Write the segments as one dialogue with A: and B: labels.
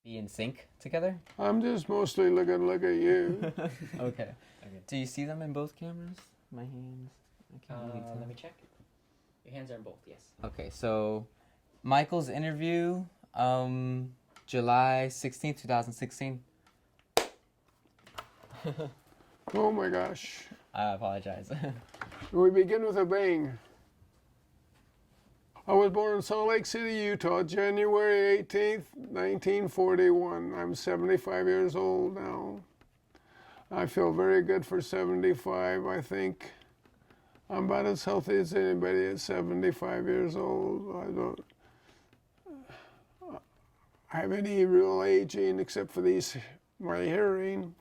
A: be in sync together?
B: I'm just mostly looking look at you.
A: Okay. Do you see them in both cameras? My hands. I can't really tell.
C: Let me check. Your hands are in both, yes.
A: Okay, so Michael's interview, July 16th, 2016.
B: Oh my gosh.
A: I apologize.
B: We begin with a bang. I was born in Salt Lake City, Utah, January 18th, 1941. I'm 75 years old now. I feel very good for 75. I think I'm about as healthy as anybody at 75 years old. I don't have any real aging except for my hearing.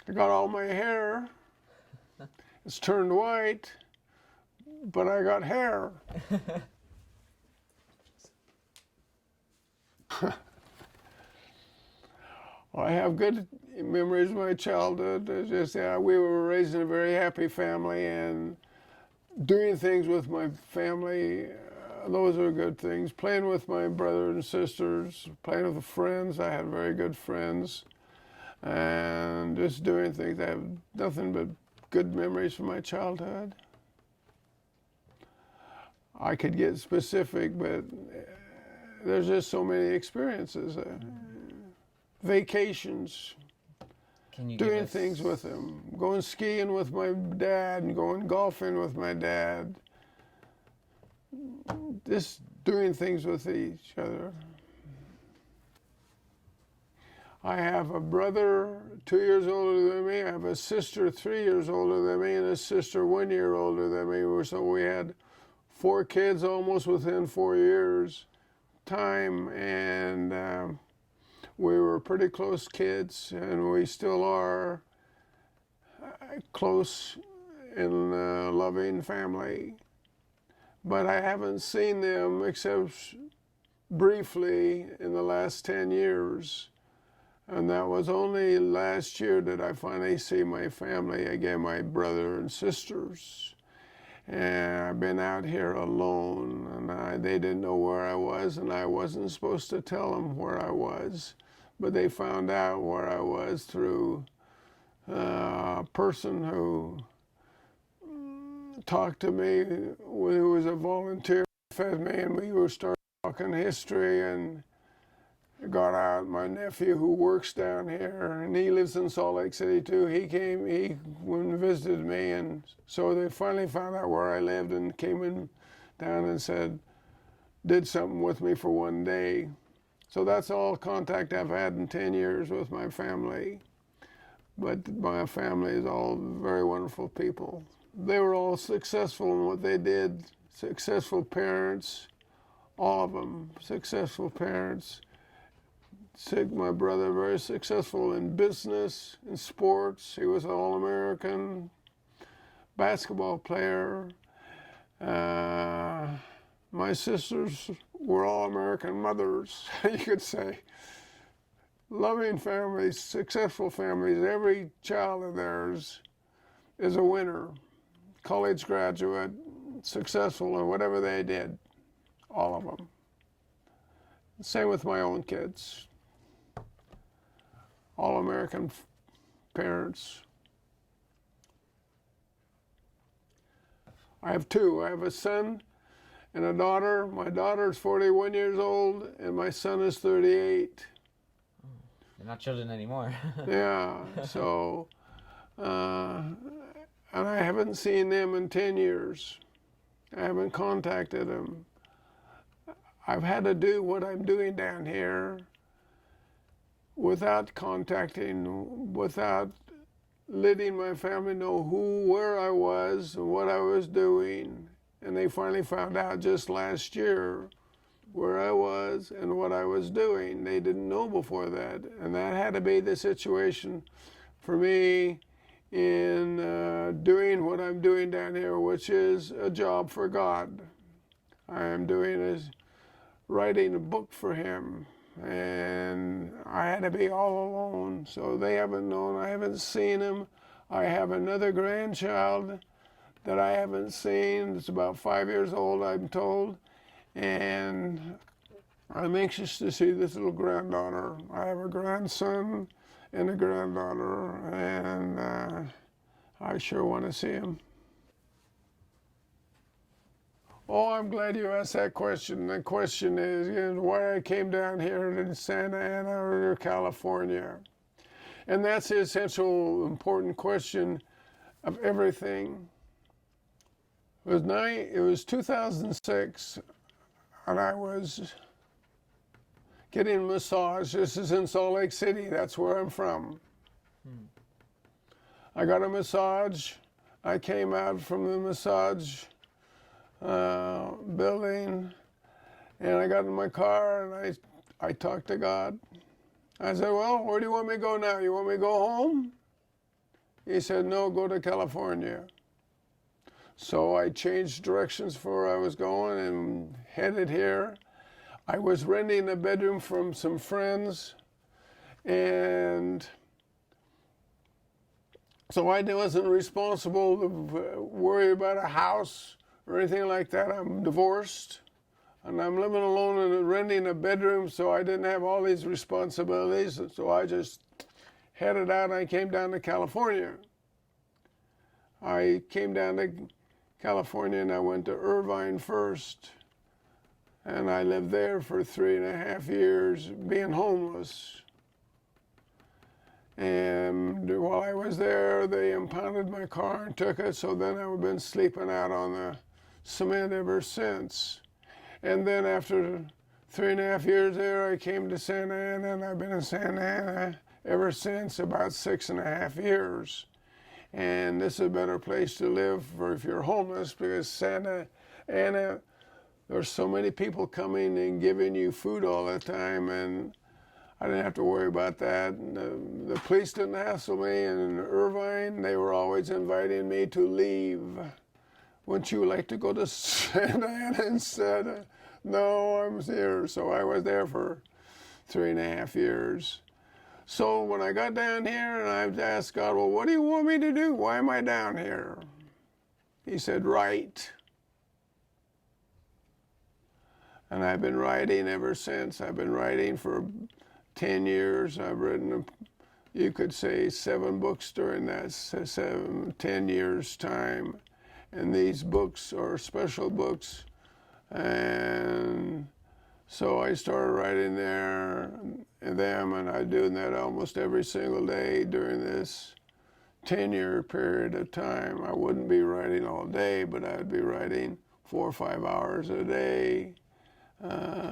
B: I got all my hair. It's turned white, but I got hair. I have good memories of my childhood. It's just, we were raised in a very happy family, and doing things with my family, those are good things. Playing with my brothers and sisters, playing with friends. I had very good friends. And just doing things. I have nothing but good memories from my childhood. I could get specific, but there's just so many experiences. Vacations, doing things with him, going skiing with my dad and going golfing with my dad, just doing things with each other. I have a brother 2 years older than me. I have a sister 3 years older than me, and a sister 1 year older than me. So we had 4 kids almost within 4 years time, and we were pretty close kids, and we still are close in a loving family. But I haven't seen them except briefly in the last 10 years. And that was only last year that I finally see my family again, my brother and sisters. And I've been out here alone, and they didn't know where I was, and I wasn't supposed to tell them where I was. But they found out where I was through a person who talked to me, who was a volunteer, fed me, and we were starting talking history, and got out my nephew who works down here, and he lives in Salt Lake City too. He went and visited me, and so they finally found out where I lived and came in down and did something with me for one day. So that's all contact I've had in 10 years with my family. But my family is all very wonderful people. They were all successful in what they did, successful parents, all of them successful parents. My brother, very successful in business, in sports. He was an All-American basketball player. My sisters were All-American mothers, you could say. Loving families, successful families. Every child of theirs is a winner. College graduate, successful in whatever they did, all of them. Same with my own kids. All-American parents. I have 2. I have a son and a daughter. My daughter is 41 years old, and my son is 38.
A: They're not children anymore.
B: Yeah, so, and I haven't seen them in 10 years. I haven't contacted them. I've had to do what I'm doing down here without contacting, without letting my family know where I was and what I was doing. And they finally found out just last year where I was and what I was doing. They didn't know before that. And that had to be the situation for me in doing what I'm doing down here, which is a job for God. I am writing a book for him. And I had to be all alone, so they haven't known. I haven't seen him. I have another grandchild that I haven't seen. It's about 5 years old, I'm told, and I'm anxious to see this little granddaughter. I have a grandson and a granddaughter, and I sure want to see him. Oh, I'm glad you asked that question. The question is why I came down here to Santa Ana, California. And that's the essential, important question of everything. It was 2006, and I was getting a massage. This is in Salt Lake City. That's where I'm from. I got a massage. I came out from the massage building, and I got in my car, and I talked to God. I said, well, where do you want me to go now? You want me to go home? He said, no, go to California. So I changed directions for where I was going and headed here. I was renting a bedroom from some friends, and so I wasn't responsible to worry about a house or anything like that. I'm divorced, and I'm living alone and renting a bedroom, so I didn't have all these responsibilities. So I just headed out, and I came down to California. I came down to California, and I went to Irvine first, and I lived there for 3.5 years, being homeless. And while I was there, they impounded my car and took it, so then I've been sleeping out on the cement ever since. And then after 3.5 years there, I came to Santa Ana, and I've been in Santa Ana ever since, about 6.5 years. And this is a better place to live for if you're homeless, because Santa Ana, there's so many people coming and giving you food all the time, and I didn't have to worry about that. The police didn't hassle me, and in Irvine, they were always inviting me to leave. Wouldn't you like to go to Santa Ana instead? No, I'm here. So I was there for 3.5 years. So when I got down here, and I asked God, well, what do you want me to do? Why am I down here? He said, write. And I've been writing ever since. I've been writing for 10 years. I've written, you could say, 7 books during that 10 years' time. And these books are special books. And so I started writing them, and I'm doing that almost every single day during this 10-year period of time. I wouldn't be writing all day, but I'd be writing 4 or 5 hours a day,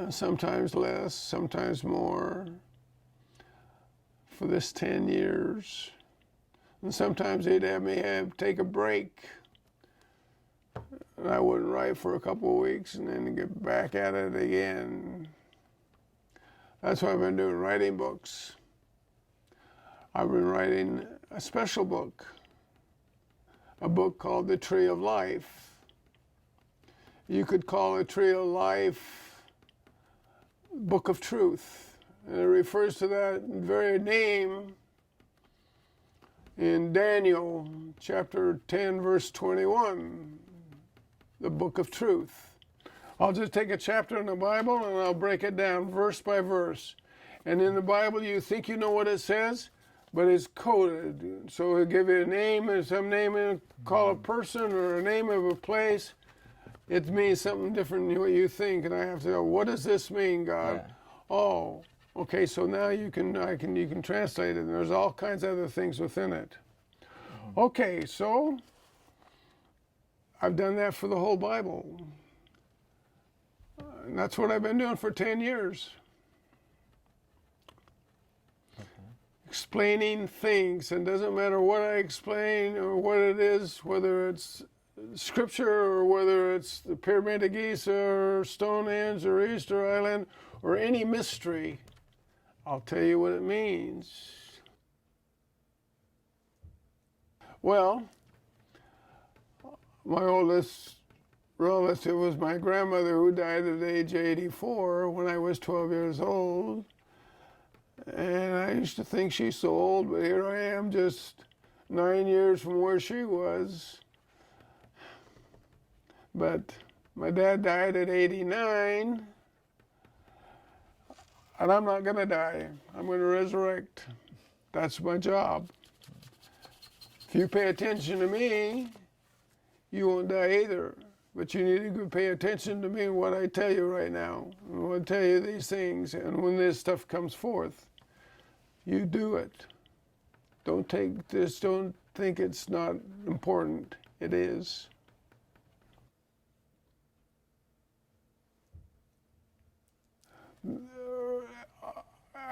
B: sometimes less, sometimes more, for this 10 years. And sometimes they'd have me take a break, and I wouldn't write for a couple of weeks and then get back at it again. That's what I've been doing, writing books. I've been writing a special book, a book called The Tree of Life. You could call it Tree of Life Book of Truth. And it refers to that very name in Daniel chapter 10, verse 21. The Book of Truth. I'll just take a chapter in the Bible and I'll break it down verse by verse. And in the Bible, you think you know what it says, but it's coded. So it'll give you a name and some name, and call a person or a name of a place. It means something different than what you think, and I have to go, what does this mean, God? Yeah. Oh, okay. So now you can translate it. And there's all kinds of other things within it. Okay, so I've done that for the whole Bible. And that's what I've been doing for 10 years. Okay. Explaining things. And it doesn't matter what I explain or what it is, whether it's scripture or whether it's the Pyramid of Giza or Stonehenge or Easter Island or any mystery, I'll tell you what it means. Well, my oldest relative was my grandmother, who died at age 84 when I was 12 years old. And I used to think she's so old, but here I am just 9 years from where she was. But my dad died at 89. And I'm not going to die. I'm going to resurrect. That's my job. If you pay attention to me, you won't die either. But you need to pay attention to me and what I tell you right now. I want to tell you these things, and when this stuff comes forth, you do it. Don't think it's not important. It is.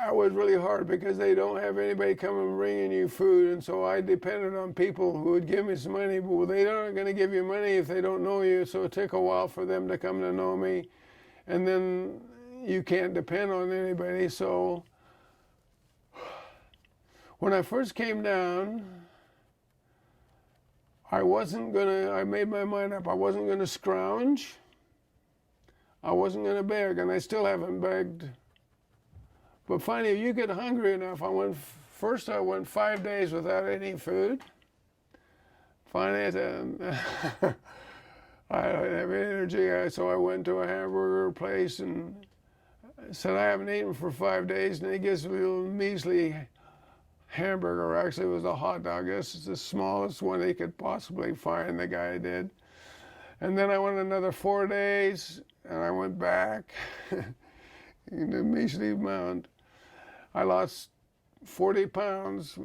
B: It was really hard because they don't have anybody coming bringing you food, and so I depended on people who would give me some money, but they aren't going to give you money if they don't know you, so it took a while for them to come to know me, and then you can't depend on anybody. So when I first came down, I made my mind up, I wasn't going to scrounge, I wasn't going to beg, and I still haven't begged. But finally, you get hungry enough. I went 5 days without any food. Finally, I didn't have any energy, so I went to a hamburger place and said, I haven't eaten for 5 days, and he gives me a little measly hamburger. Actually, it was a hot dog. I guess it's the smallest one he could possibly find, the guy did. And then I went another 4 days, and I went back in a measly amount. I lost 40 pounds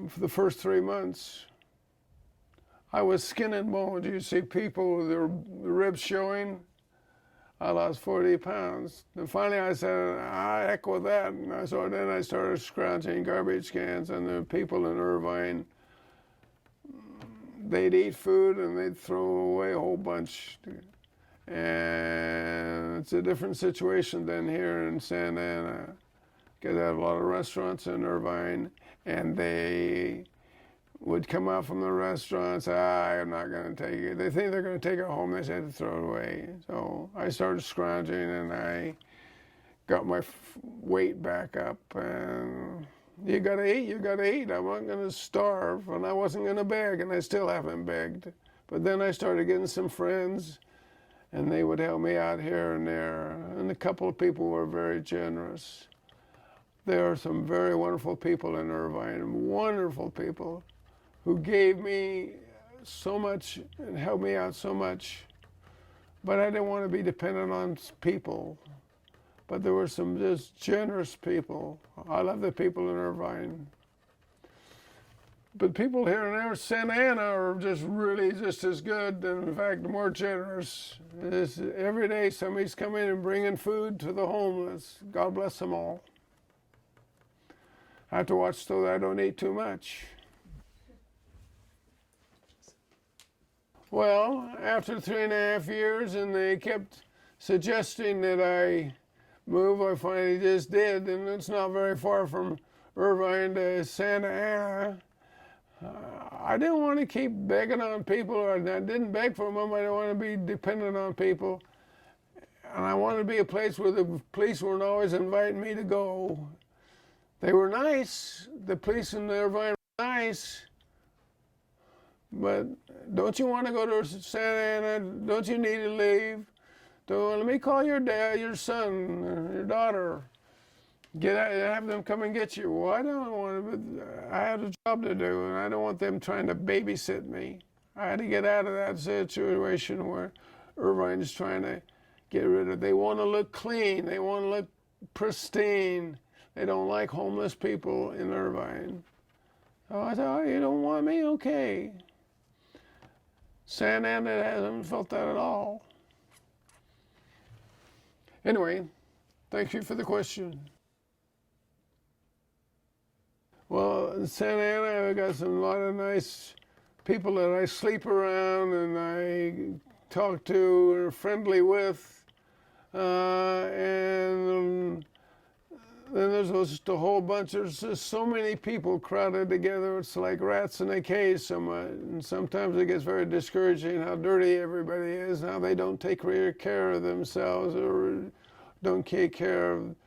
B: for the first 3 months. I was skin and bones. You see people with their ribs showing. I lost 40 pounds. And finally I said, heck with that. And then I started scrounging garbage cans, and the people in Irvine, they'd eat food and they'd throw away a whole bunch. And it's a different situation than here in Santa Ana. Because I have a lot of restaurants in Irvine, and they would come out from the restaurants, I'm not going to take it. They think they're going to take it home, they said to throw it away. So I started scrounging, and I got my weight back up, and you got to eat, you got to eat. I'm not going to starve, and I wasn't going to beg, and I still haven't begged. But then I started getting some friends, and they would help me out here and there, and a couple of people were very generous. There are some very wonderful people in Irvine, wonderful people who gave me so much and helped me out so much. But I didn't want to be dependent on people. But there were some just generous people. I love the people in Irvine. But people here in Santa Ana are just really just as good, and in fact more generous. Every day somebody's coming and bringing food to the homeless. God bless them all. I have to watch so that I don't eat too much. Well, after 3.5 years, and they kept suggesting that I move, I finally just did, and it's not very far from Irvine to Santa Ana. I didn't want to keep begging on people, or I didn't beg for them. I didn't want to be dependent on people. And I wanted to be a place where the police weren't always inviting me to go. They were nice. The police in Irvine were nice. But don't you want to go to Santa Ana? Don't you need to leave? Let me call your dad, your son, or your daughter. Have them come and get you. Well, I don't want to. I had a job to do, and I don't want them trying to babysit me. I had to get out of that situation where Irvine's trying to get rid of. They want to look clean. They want to look pristine. They don't like homeless people in Irvine. So I thought, you don't want me? Okay. Santa Ana hasn't felt that at all. Anyway, thank you for the question. Well, in Santa Ana, I got a lot of nice people that I sleep around and I talk to and are friendly with. And then there's just a whole bunch. There's just so many people crowded together. It's like rats in a cage somewhat. And sometimes it gets very discouraging how dirty everybody is, how they don't take real care of themselves or don't take care of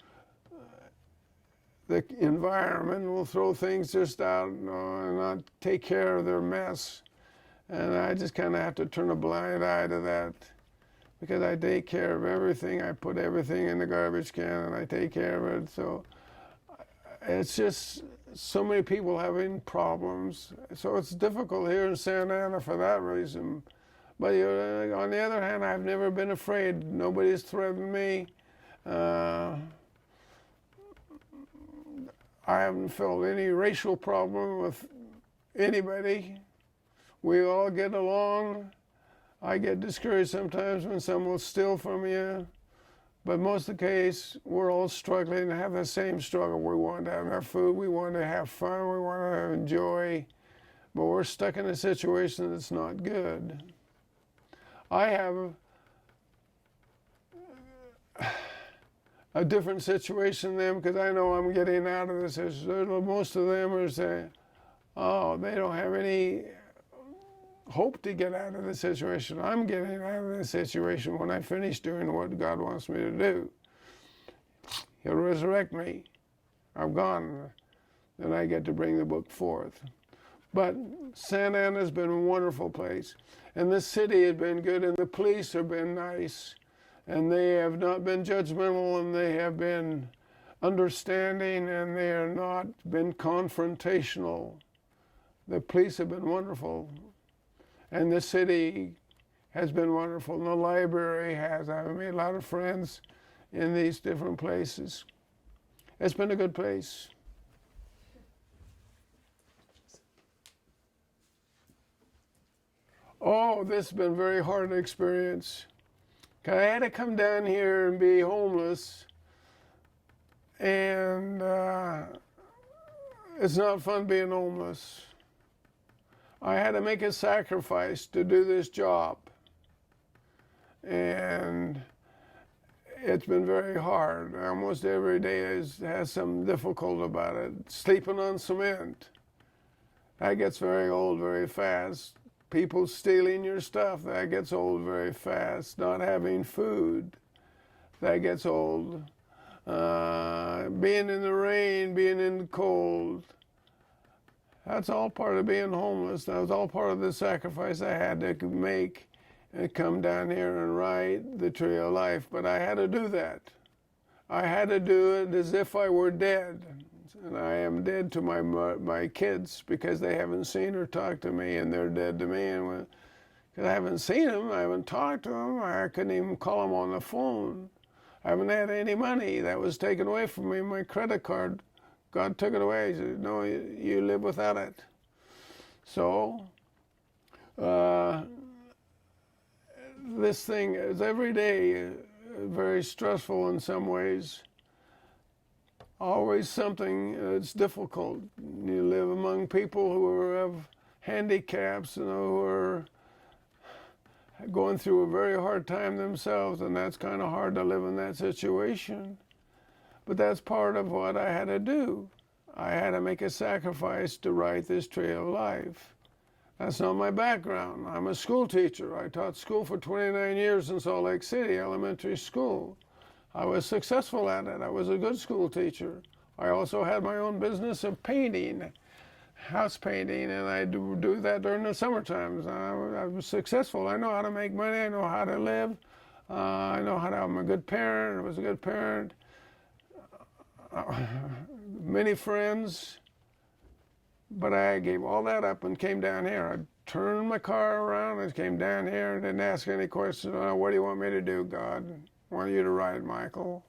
B: the environment. Will throw things just out and not take care of their mess. And I just kind of have to turn a blind eye to that. because I take care of everything. I put everything in the garbage can and I take care of it. So it's just so many people having problems. So it's difficult here in Santa Ana for that reason. But on the other hand, I've never been afraid. Nobody's threatened me. I haven't felt any racial problem with anybody. We all get along. I get discouraged sometimes when someone will steal from you. But most of the case, we're all struggling to have the same struggle. We want to have enough food, we want to have fun, we want to enjoy, but we're stuck in a situation that's not good. I have a different situation than them because I know I'm getting out of this. Most of them are saying, oh, they don't have any hope to get out of the situation. I'm getting out of the situation when I finish doing what God wants me to do. He'll resurrect me. I'm gone. Then I get to bring the book forth. But Santa Ana's been a wonderful place. And this city has been good, and the police have been nice. And they have not been judgmental, and they have been understanding, and they have not been confrontational. The police have been wonderful. And the city has been wonderful, and the library has. I've made a lot of friends in these different places. It's been a good place. Oh, this has been a very hard experience. I had to come down here and be homeless, and it's not fun being homeless. I had to make a sacrifice to do this job, and it's been very hard. Almost every day has some difficult about it. Sleeping on cement, that gets very old very fast. People stealing your stuff, that gets old very fast. Not having food, that gets old. Being in the rain, being in the cold, that's all part of being homeless. That was all part of the sacrifice I had to make and come down here and write the Tree of Life. But I had to do that. I had to do it as if I were dead. And I am dead to my kids because they haven't seen or talked to me, and they're dead to me. And because I haven't seen them, I haven't talked to them, I couldn't even call them on the phone. I haven't had any money. That was taken away from me. My credit card, God took it away. He said, no, you live without it. So, this thing is every day very stressful in some ways. Always something that's difficult. You live among people who have handicaps, who are going through a very hard time themselves, and that's kind of hard to live in that situation. But that's part of what I had to do. I had to make a sacrifice to write this Tree of Life. That's not my background. I'm a school teacher. I taught school for 29 years in Salt Lake City, elementary school. I was successful at it. I was a good school teacher. I also had my own business of painting, house painting, and I do that during the summer times. I was successful. I know how to make money. I know how to live. I know how to. I'm a good parent. I was a good parent. Many friends. But I gave all that up and came down here. I turned my car around and came down here and didn't ask any questions. Oh, what do you want me to do, God? I want you to write, Michael.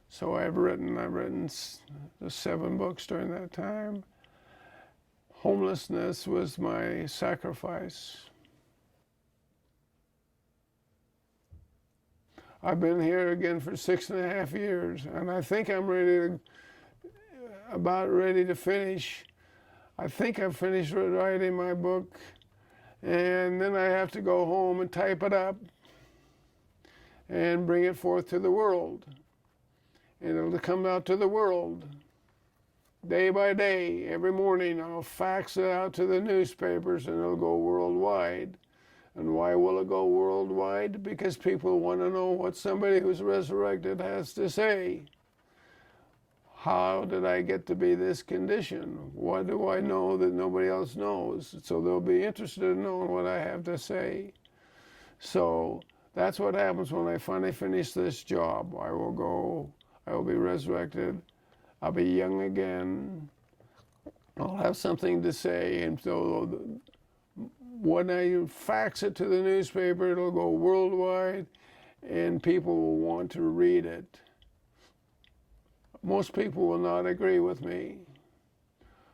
B: So I've written 7 books during that time. Homelessness was my sacrifice. I've been here again for 6.5 years, and I think I'm about ready to finish. I think I've finished writing my book, and then I have to go home and type it up and bring it forth to the world. And it'll come out to the world day by day. Every morning I'll fax it out to the newspapers, and it'll go worldwide. And why will it go worldwide? Because people want to know what somebody who's resurrected has to say. How did I get to be this condition? What do I know that nobody else knows? So they'll be interested in knowing what I have to say. So That's what happens when I finally finish this job. I will be resurrected. I'll be young again. I'll have something to say. And so when I fax it to the newspaper, it'll go worldwide and people will want to read it. Most people will not agree with me.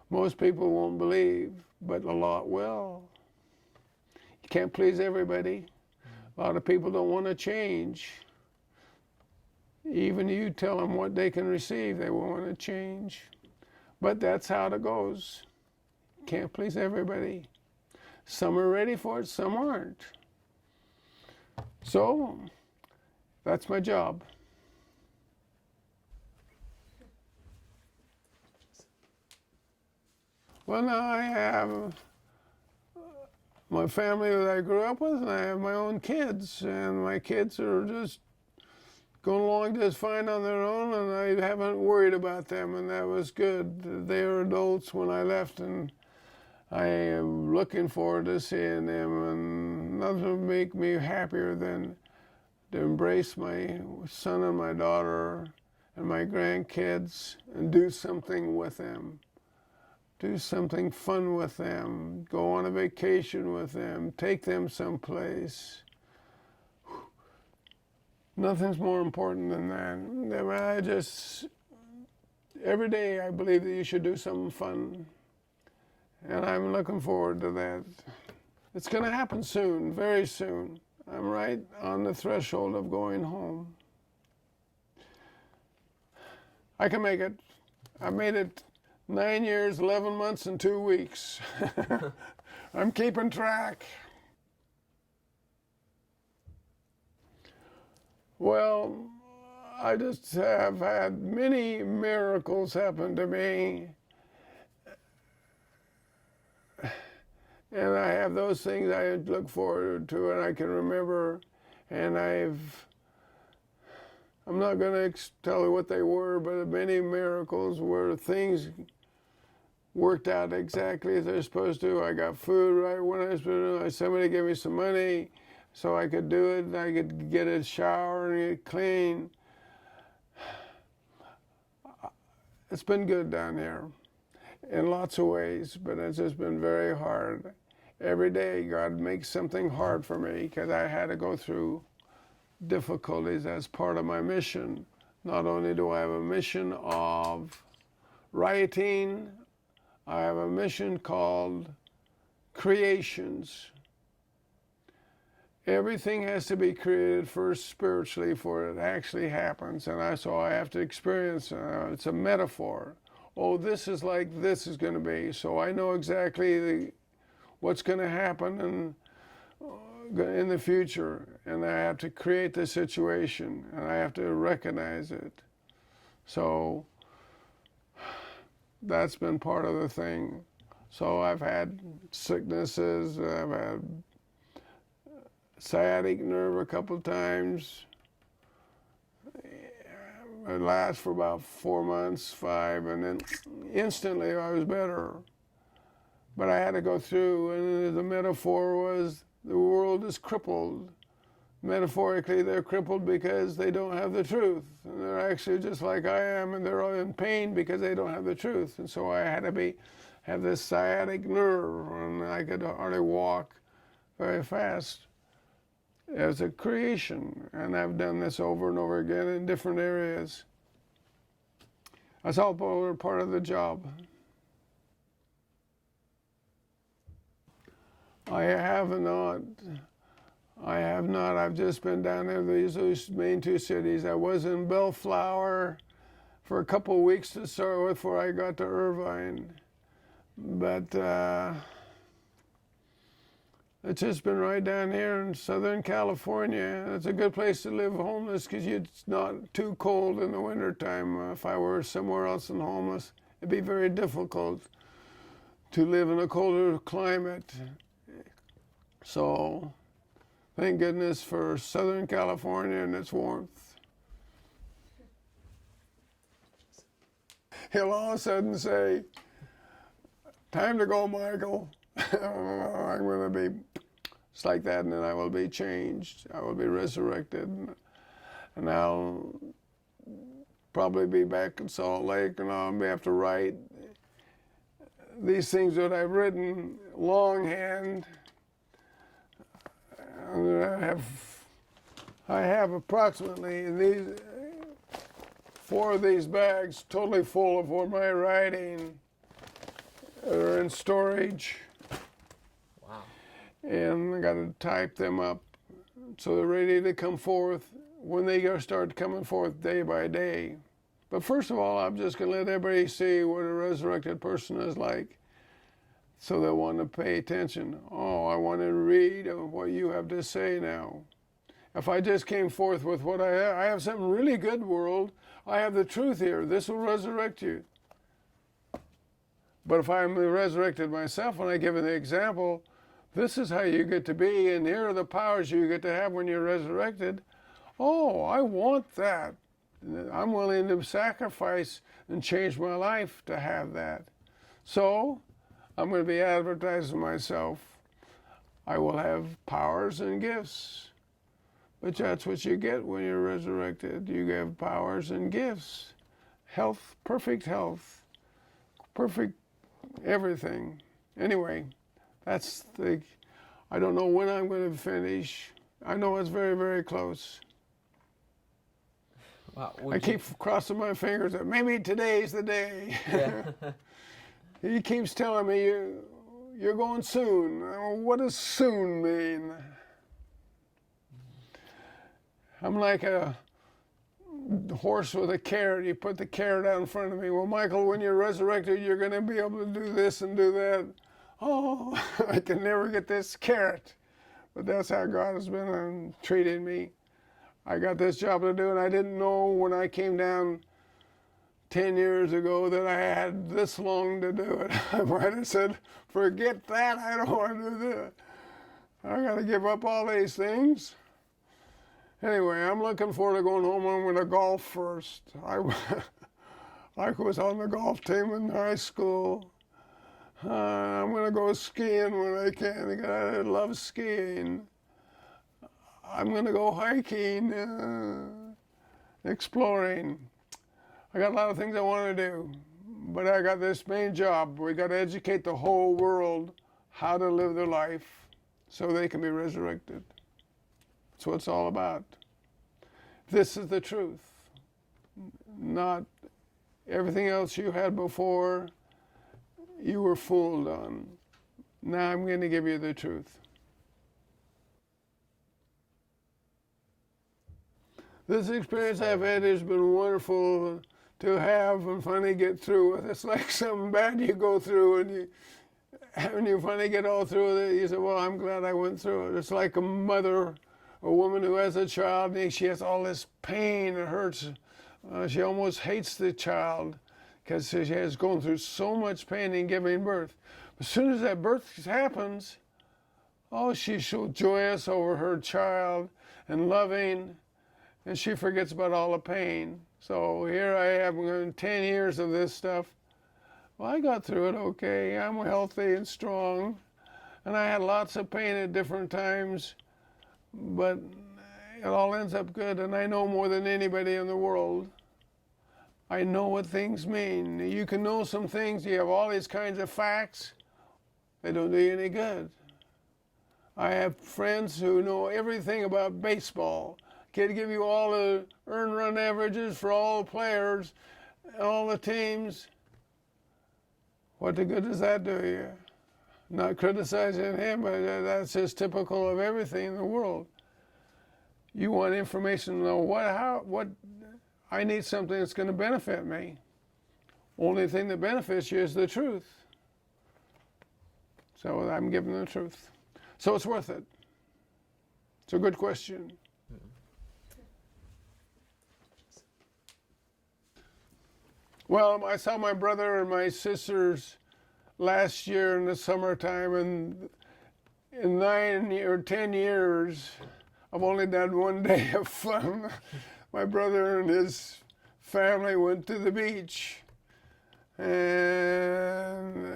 B: Most people won't believe, but a lot will. You can't please everybody. A lot of people don't want to change. Even you tell them what they can receive, they won't want to change. But that's how it goes. Can't please everybody. Some are ready for it, some aren't. So, that's my job. Well, now I have my family that I grew up with, and I have my own kids, and my kids are just going along just fine on their own, and I haven't worried about them, and that was good. They were adults when I left, and I am looking forward to seeing them, and nothing would make me happier than to embrace my son and my daughter and my grandkids and do something with them. Do something fun with them, go on a vacation with them, take them someplace. Nothing's more important than that. Every day I believe that you should do something fun. And I'm looking forward to that. It's going to happen soon, very soon. I'm right on the threshold of going home. I can make it. I made it 9 years, 11 months, and 2 weeks. I'm keeping track. Well, I just have had many miracles happen to me. And I have those things I look forward to and I can remember. And I'm not going to tell you what they were, but many miracles where things worked out exactly as they're supposed to. I got food right when I was supposed to. Somebody gave me some money so I could do it. I could get a shower and get clean. It's been good down here in lots of ways, but it's just been very hard. Every day God makes something hard for me because I had to go through difficulties as part of my mission. Not only do I have a mission of writing, I have a mission called creations. Everything has to be created first spiritually before it actually happens, and so I have to experience it's a metaphor. Oh, this is like this is going to be, so I know exactly what's going to happen in the future, and I have to create the situation, and I have to recognize it. So that's been part of the thing. So I've had sicknesses, I've had sciatic nerve a couple times. It lasts for about 4 months, 5, and then instantly I was better. But I had to go through, and the metaphor was the world is crippled. Metaphorically, they're crippled because they don't have the truth. And they're actually just like I am, and they're all in pain because they don't have the truth. And so I had to have this sciatic nerve, and I could hardly walk very fast. As a creation, and I've done this over and over again in different areas. That's all part of the job. I have not. I've just been down there, these main 2 cities. I was in Bellflower for a couple of weeks to start with before I got to Irvine. But it's just been right down here in Southern California. It's a good place to live homeless because it's not too cold in the wintertime. If I were somewhere else and homeless, it'd be very difficult to live in a colder climate. So, thank goodness for Southern California and its warmth. He'll all of a sudden say, "Time to go, Michael." I'm going to be It's like that, and then I will be changed. I will be resurrected, and I'll probably be back in Salt Lake, and I'll have to write these things that I've written longhand. I have approximately 4 of these bags totally full of what my writing are in storage.
C: Wow.
B: And I got to type them up so they're ready to come forth when they start coming forth day by day. But first of all, I'm just going to let everybody see what a resurrected person is like, so they'll want to pay attention. Oh, I want to read what you have to say now. If I just came forth with what I have something really good, world. I have the truth here. This will resurrect you. But if I'm resurrected myself, when I give an example, this is how you get to be, and here are the powers you get to have when you're resurrected. Oh, I want that. I'm willing to sacrifice and change my life to have that. So, I'm going to be advertising myself. I will have powers and gifts. But that's what you get when you're resurrected. You have powers and gifts. Health, perfect everything. Anyway, I don't know when I'm going to finish. I know it's very, very close.
A: Wow,
B: I keep crossing my fingers that maybe today's the day.
A: Yeah.
B: He keeps telling me, you're going soon. What does soon mean? I'm like a horse with a carrot. You put the carrot out in front of me. Well, Michael, when you're resurrected, you're going to be able to do this and do that. Oh, I can never get this carrot. But that's how God has been treating me. I got this job to do, and I didn't know when I came down 10 years ago that I had this long to do it. I might have said, forget that, I don't want to do that. I got to give up all these things. Anyway, I'm looking forward to going home. I'm going to golf first. I was on the golf team in high school. I'm going to go skiing when I can because I love skiing. I'm going to go hiking, exploring. I got a lot of things I want to do, but I got this main job. We got to educate the whole world how to live their life so they can be resurrected. That's what it's all about. This is the truth, not everything else you had before you were fooled on. Now I'm going to give you the truth. This experience I've had has been wonderful to have and finally get through with. It's like something bad you go through, and you finally get all through with it, you say, well, I'm glad I went through it. It's like a mother, a woman who has a child, and she has all this pain, it hurts. She almost hates the child because she has gone through so much pain in giving birth. As soon as that birth happens, oh, she's so joyous over her child and loving, and she forgets about all the pain. So here I am, 10 years of this stuff. Well, I got through it okay. I'm healthy and strong, and I had lots of pain at different times, but it all ends up good, and I know more than anybody in the world. I know what things mean. You can know some things, you have all these kinds of facts, they don't do you any good. I have friends who know everything about baseball, can give you all the earned run averages for all the players and all the teams. What the good does that do you? Not criticizing him, but that's just typical of everything in the world. You want information to know what I need something that's going to benefit me. Only thing that benefits you is the truth. So I'm giving the truth. So it's worth it. It's a good question. Well, I saw my brother and my sisters last year in the summertime, and in 9 or 10 years, I've only done one day of fun. My brother and his family went to the beach, and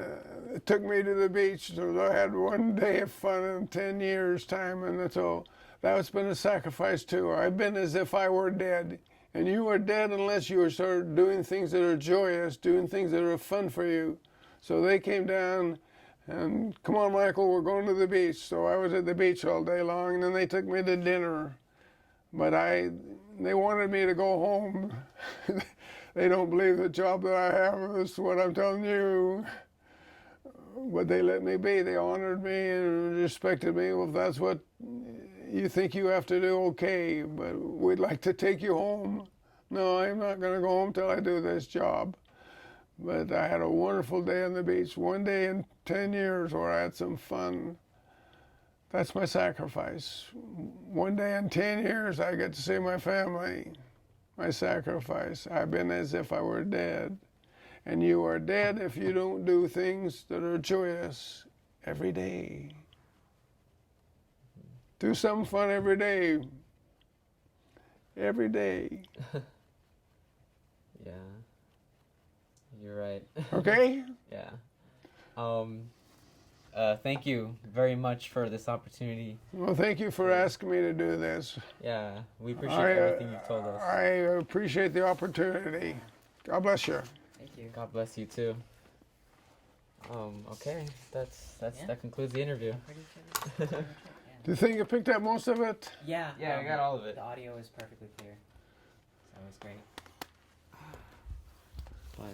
B: it took me to the beach. So I had one day of fun in 10 years' time, and so that's been a sacrifice too. I've been as if I were dead, and you are dead unless you start doing things that are joyous, doing things that are fun for you. So they came down, and come on, Michael, we're going to the beach. So I was at the beach all day long, and then they took me to dinner. But they wanted me to go home. They don't believe the job that I have is what I'm telling you. But they let me be. They honored me and respected me. Well, if that's what you think you have to do, okay. But we'd like to take you home. No, I'm not going to go home till I do this job. But I had a wonderful day on the beach. One day in 10 years where I had some fun. That's my sacrifice. One day in 10 years, I get to see my family. My sacrifice. I've been as if I were dead. And you are dead if you don't do things that are joyous every day. Do something fun every day. Every day.
A: Yeah. You're right.
B: Okay?
A: Yeah. Thank you very much for this opportunity.
B: Well, thank you for asking me to do this.
A: Yeah, we appreciate everything you've told us.
B: I appreciate the opportunity. God bless you.
C: Thank you.
A: God bless you too. Okay, that concludes the interview.
B: Do you think you picked up most of it?
C: Yeah.
A: Yeah, I got all of it.
C: The audio is perfectly clear. So it was great.
A: But